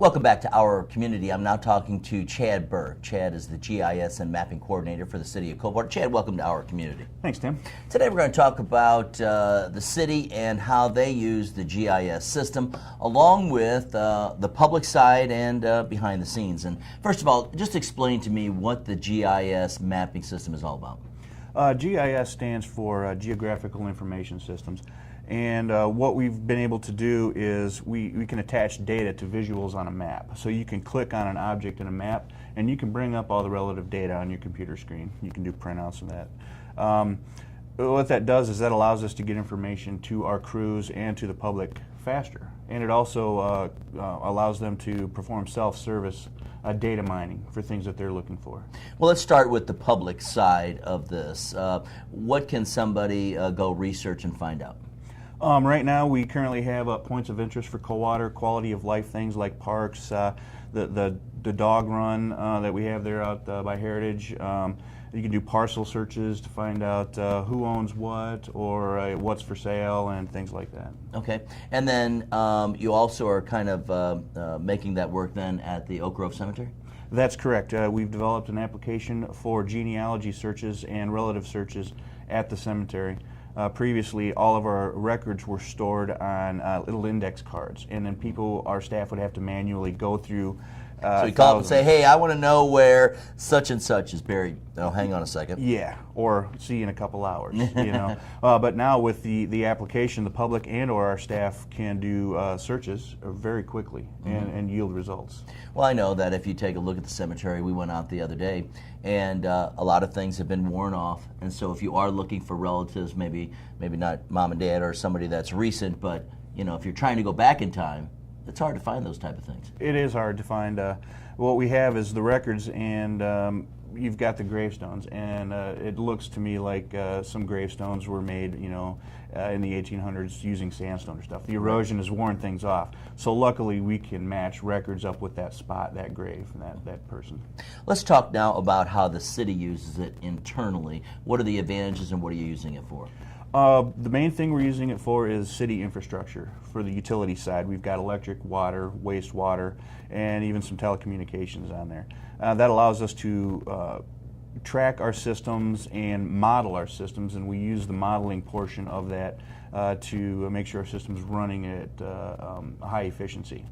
Welcome back to our community. I'm now talking to Chad Burke. Chad is the GIS and mapping coordinator for the city of Coldwater. Chad, welcome to our community. Thanks, Tim. Today we're going to talk about the city and how they use the GIS system, along with the public side and behind the scenes. And first of all, just explain to me what the GIS mapping system is all about. GIS stands for Geographical Information Systems. And what we've been able to do is we can attach data to visuals on a map. So you can click on an object in a map and you can bring up all the relative data on your computer screen. You can do printouts of that. What that does is that allows us to get information to our crews and to the public faster. And it also allows them to perform self-service data mining for things that they're looking for. Well, let's start with the public side of this. What can somebody go research and find out? Right now we currently have points of interest for Coldwater, quality of life things like parks, the dog run that we have there out by Heritage. You can do parcel searches to find out who owns what or what's for sale and things like that. Okay, and then you also are kind of making that work then at the Oak Grove Cemetery? That's correct. We've developed an application for genealogy searches and relative searches at the cemetery. Previously, all of our records were stored on little index cards, and then our staff would have to manually go through. So you call up and say, hey, I want to know where such and such is buried. Oh, hang on a second. Yeah, or see you in a couple hours, you know. But now with the application, the public and or our staff can do searches very quickly and yield results. Well, I know that if you take a look at the cemetery, we went out the other day, and a lot of things have been worn off. And so if you are looking for relatives, maybe not mom and dad or somebody that's recent, but you know, if you're trying to go back in time, it's hard to find those type of things. It is hard to find. What we have is the records, and you've got the gravestones, and it looks to me like some gravestones were made, you know, in the 1800s using sandstone or stuff. The erosion has worn things off. So luckily we can match records up with that spot, that grave, and that person. Let's talk now about how the city uses it internally. What are the advantages and what are you using it for? The main thing we're using it for is city infrastructure. For the utility side, we've got electric, water, wastewater, and even some telecommunications on there. That allows us to track our systems and model our systems, and we use the modeling portion of that to make sure our system's running at high efficiency.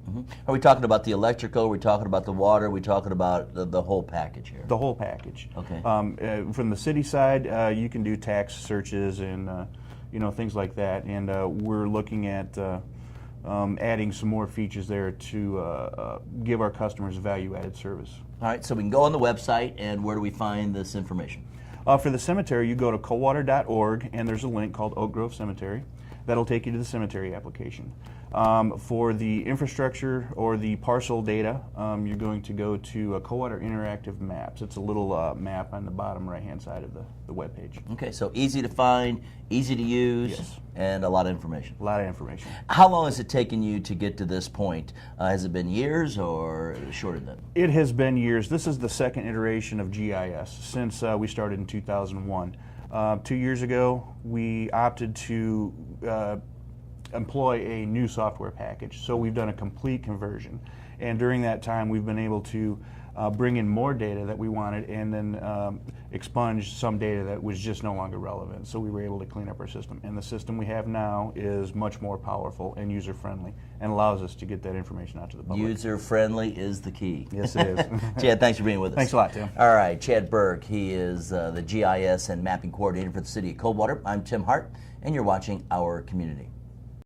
Are we talking about the electrical? Are we talking about the water? Are we talking about the whole package here? The whole package. Okay. From the city side, you can do tax searches and you know, things like that, and we're looking at adding some more features there to give our customers value-added service. All right, so we can go on the website, and where do we find this information? For the cemetery, you go to coldwater.org, and there's a link called Oak Grove Cemetery. That'll take you to the cemetery application. For the infrastructure or the parcel data, you're going to go to Coldwater Interactive Maps. It's a little map on the bottom right-hand side of the web page. Okay, so easy to find, easy to use, yes, and a lot of information. A lot of information. How long has it taken you to get to this point? Has it been years or shorter than? It has been years. This is the second iteration of GIS since we started in 2001. 2 years ago, we opted to employ a new software package. So we've done a complete conversion. And during that time, we've been able to bring in more data that we wanted and then expunge some data that was just no longer relevant. So we were able to clean up our system. And the system we have now is much more powerful and user-friendly and allows us to get that information out to the public. User-friendly is the key. Yes, it is. Chad, thanks for being with us. Thanks a lot, Tim. All right, Chad Burke. He is the GIS and mapping coordinator for the city of Coldwater. I'm Tim Hart, and you're watching Our Community.